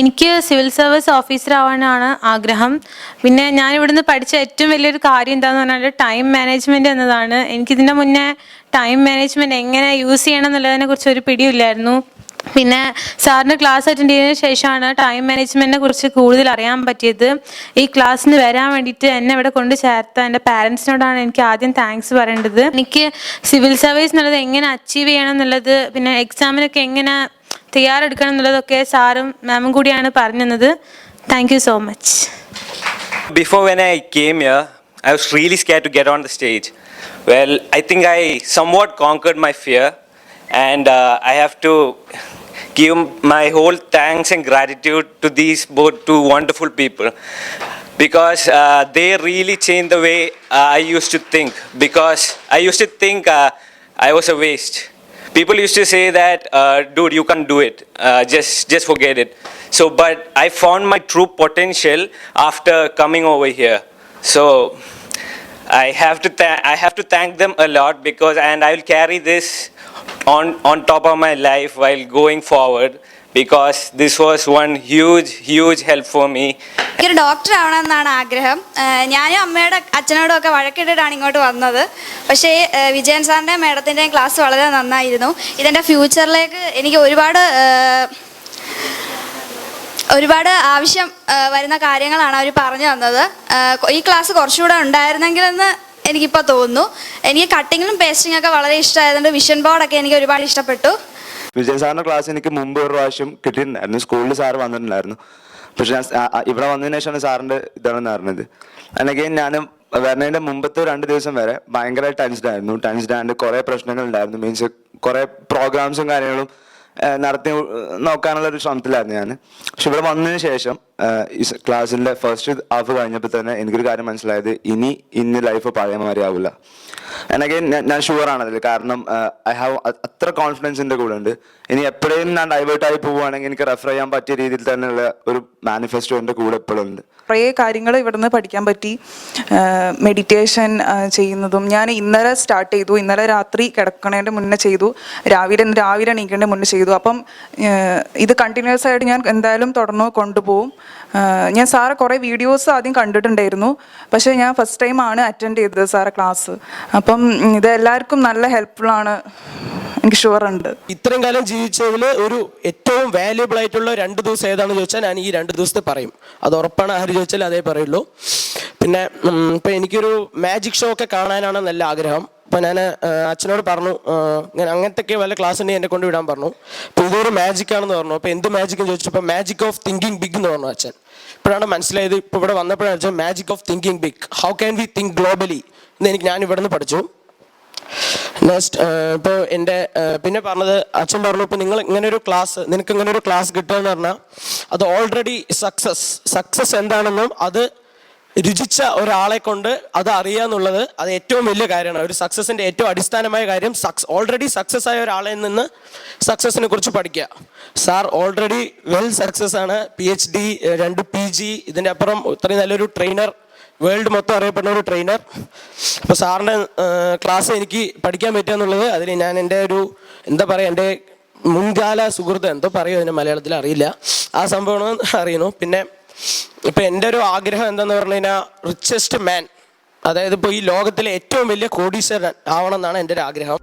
എനിക്ക് civil service officer ആവാനാണ് ആഗ്രഹം. പിന്നെ ഞാൻ ഇവിടുന്ന് പഠിച്ച ഏറ്റവും വലിയൊരു കാര്യം എന്താണെന്ന് പറഞ്ഞാൽ ടൈം മാനേജ്മെൻറ്റ് എന്നതാണ്. എനിക്കിതിൻ്റെ മുന്നേ ടൈം മാനേജ്മെൻറ്റ് എങ്ങനെ യൂസ് ചെയ്യണം എന്നുള്ളതിനെ കുറിച്ച് ഒരു പിടിയില്ലായിരുന്നു. പിന്നെ സാറിൻ്റെ ക്ലാസ് അറ്റൻഡ് ചെയ്തതിന് ശേഷമാണ് ടൈം മാനേജ്മെൻറ്റിനെ കുറിച്ച് കൂടുതൽ അറിയാൻ പറ്റിയത്. ഈ ക്ലാസ്സിന് വരാൻ വേണ്ടിയിട്ട് എന്നെ ഇവിടെ കൊണ്ട് ചേർത്ത എൻ്റെ പാരൻസിനോടാണ് എനിക്ക് ആദ്യം താങ്ക്സ് പറയേണ്ടത്. എനിക്ക് സിവിൽ സർവീസ് എന്നുള്ളത് എങ്ങനെ അച്ചീവ് ചെയ്യണം എന്നുള്ളത്, പിന്നെ എക്സാമിനൊക്കെ എങ്ങനെ തയ്യാറെടുക്കണം എന്നുള്ളതൊക്കെ സാറും മാമും കൂടിയാണ് പറഞ്ഞു തന്നത്. Thank you so much. Before when I came here, I was really scared to get on the stage. Well, I think I somewhat conquered my fear, and I have to give my whole thanks and gratitude to these both two wonderful people, because they really changed the way I used to think, because I used to think I was a waste. People used to say that, dude, you can't do it. Just forget it. So, but I found my true potential after coming over here. So, I have to thank them a lot, because, and I will carry this on top of my life while going forward, because this was one huge help for me. എനിക്കൊരു doctor ആവണമെന്നാണ് ആഗ്രഹം. ഞാനും അമ്മയുടെ അച്ഛനോടും ഒക്കെ വഴക്കിട്ടിട്ടാണ് ഇങ്ങോട്ട് വന്നത്. പക്ഷേ Vijayan സാറിൻ്റെയും മേഡത്തിൻ്റെയും class വളരെ നന്നായിരുന്നു. ഇതെൻ്റെ ഫ്യൂച്ചറിലേക്ക് എനിക്ക് ഒരുപാട് ആവശ്യം വരുന്ന കാര്യങ്ങളാണ് അവർ പറഞ്ഞു തന്നത്. ഈ ക്ലാസ് കുറച്ചുകൂടെ ഉണ്ടായിരുന്നെങ്കിലെന്ന് എനിക്കിപ്പോൾ തോന്നുന്നു. എനിക്ക് കട്ടിങ്ങിലും പേസ്റ്റിംഗ് ഒക്കെ വളരെ ഇഷ്ടമായതുകൊണ്ട് വിഷൻ ബോർഡൊക്കെ എനിക്ക് ഒരുപാട് ഇഷ്ടപ്പെട്ടു. വിജയൻ സാറിൻ്റെ ക്ലാസ് എനിക്ക് മുമ്പ് ഒരു പ്രാവശ്യം കിട്ടിയിട്ടുണ്ടായിരുന്നു. സ്കൂളിൽ സാറ് വന്നിട്ടുണ്ടായിരുന്നു. പക്ഷെ ഞാൻ ഇവിടെ വന്നതിന് ശേഷമാണ് സാറിൻ്റെ ഇതാണെന്ന് അറിഞ്ഞത്. അല്ലെങ്കിൽ ഞാനും വരുന്നതിൻ്റെ മുമ്പത്തെ 2 ദിവസം വരെ ഭയങ്കര ടെൻസ്ഡ് ആയിരുന്നു. കുറേ പ്രശ്നങ്ങൾ ഉണ്ടായിരുന്നു. മീൻസ് കുറേ പ്രോഗ്രാംസും കാര്യങ്ങളും നടത്തി നോക്കാനുള്ളൊരു ശ്രമത്തിലായിരുന്നു ഞാൻ. പക്ഷെ ഇവിടെ വന്നതിന് ശേഷം ഈ ക്ലാസ്സിൻ്റെ ഫസ്റ്റ് ഹാഫ് കഴിഞ്ഞപ്പോൾ തന്നെ എനിക്കൊരു കാര്യം മനസ്സിലായത്, ഇനി ലൈഫ് പഴയ മാതിരി ആവില്ല. എനിക്ക് ഞാൻ ഷുവറാണ് അതിൽ. കാരണം ഐ ഹാവ് അത്ര കോൺഫിഡൻസ് എൻ്റെ കൂടെ ഉണ്ട്. ഇനി എപ്പോഴേലും ഞാൻ ഡൈവേർട്ടായി പോവുകയാണെങ്കിൽ എനിക്ക് റെഫർ ചെയ്യാൻ പറ്റിയ രീതിയിൽ തന്നെയുള്ള ഒരു മാനിഫെസ്റ്റോ എൻ്റെ കൂടെ എപ്പോഴും ഉണ്ട്. കുറേ കാര്യങ്ങൾ ഇവിടുന്ന് പഠിക്കാൻ പറ്റി. മെഡിറ്റേഷൻ ചെയ്യുന്നതും ഞാൻ ഇന്നലെ സ്റ്റാർട്ട് ചെയ്തു. ഇന്നലെ രാത്രി കിടക്കണേൻ്റെ മുന്നേ ചെയ്തു. രാവിലെ എണീക്കേണ്ട മുന്നേ ചെയ്തു. അപ്പം ഇത് കണ്ടിന്യൂസ് ആയിട്ട് ഞാൻ എന്തായാലും തുടർന്ന് കൊണ്ടുപോകും. ഞാൻ സാറെ കുറേ വീഡിയോസ് ആദ്യം കണ്ടിട്ടുണ്ടായിരുന്നു. പക്ഷേ ഞാൻ ഫസ്റ്റ് ടൈമാണ് അറ്റൻഡ് ചെയ്തത് സാറെ ക്ലാസ്. അപ്പം ഇത് എല്ലാവർക്കും നല്ല ഹെൽപ്ഫുള്ളാണ്, എനിക്ക് ഷുവറുണ്ട്. ഇത്രയും കാലം ജീവിച്ചതിൽ ഒരു ഏറ്റവും വാല്യുബിൾ ആയിട്ടുള്ള 2 ദിവസം ഏതാണെന്ന് ചോദിച്ചാൽ ഞാൻ ഈ 2 ദിവസത്തെ പറയും. അത് ഉറപ്പാണ്. ആര് ചോദിച്ചാൽ അതേ പറയുള്ളൂ. പിന്നെ ഇപ്പം എനിക്കൊരു മാജിക് ഷോ ഒക്കെ കാണാനാണ് നല്ല ആഗ്രഹം. അപ്പം ഞാൻ അച്ഛനോട് പറഞ്ഞു, ഞാൻ അങ്ങനത്തെയൊക്കെ വല്ല ക്ലാസ് ഉണ്ടെങ്കിൽ എന്നെ കൊണ്ട് വിടാൻ പറഞ്ഞു. അപ്പോൾ ഇതൊരു മാജിക് ആണെന്ന് പറഞ്ഞു. അപ്പോൾ എന്ത് മാജിക് എന്ന് ചോദിച്ചപ്പോൾ മാജിക് ഓഫ് തിങ്കിങ് ബിഗ് എന്ന് പറഞ്ഞു അച്ഛൻ. ഇപ്പോഴാണ് മനസ്സിലായത്. ഇപ്പോൾ ഇവിടെ വന്നപ്പോഴാണ് അച്ഛൻ magic of thinking big, how can we think globally എന്ന് ഞാൻ ഇവിടെ നിന്ന് പഠിച്ചു. നെക്സ്റ്റ് ഇപ്പോൾ എൻ്റെ പിന്നെ പറഞ്ഞത്, അച്ഛൻ പറഞ്ഞു ഇപ്പോൾ നിനക്ക് ഇങ്ങനെ ഒരു ക്ലാസ് കിട്ടുക എന്ന് പറഞ്ഞാൽ അത് ഓൾറെഡി സക്സസ് എന്താണെന്നും അത് രുചിച്ച ഒരാളെ കൊണ്ട് അത് അറിയാന്നുള്ളത് അത് ഏറ്റവും വലിയ കാര്യമാണ്. ഒരു സക്സസിൻ്റെ ഏറ്റവും അടിസ്ഥാനമായ കാര്യം ഓൾറെഡി സക്സസ് ആയ ഒരാളെ നിന്ന് സക്സസിനെ കുറിച്ച് പഠിക്കുക. സാർ ഓൾറെഡി വെൽ സക്സസ് ആണ്. PhD 2 PG, ഇതിൻ്റെ അപ്പുറം ഇത്രയും നല്ലൊരു ട്രെയിനർ, വേൾഡ് മൊത്തം അറിയപ്പെടുന്ന ഒരു ട്രെയിനർ. അപ്പോൾ സാറിൻ്റെ ക്ലാസ് എനിക്ക് പഠിക്കാൻ പറ്റുക എന്നുള്ളത് അതിന് ഞാൻ എൻ്റെ ഒരു എൻ്റെ മുൻകാല സുഹൃത്ത് എന്തോ പറയുമോ അതിന് മലയാളത്തിൽ അറിയില്ല, ആ സംഭവമാണ് അറിയുന്നു. പിന്നെ ഇപ്പം എൻ്റെ ഒരു ആഗ്രഹം എന്താന്ന് പറഞ്ഞു കഴിഞ്ഞാൽ റിച്ചസ്റ്റ് മാൻ, അതായത് ഇപ്പോൾ ഈ ലോകത്തിലെ ഏറ്റവും വലിയ കോടീശ്വരൻ ആവണം എന്നാണ് എൻ്റെ ഒരു ആഗ്രഹം.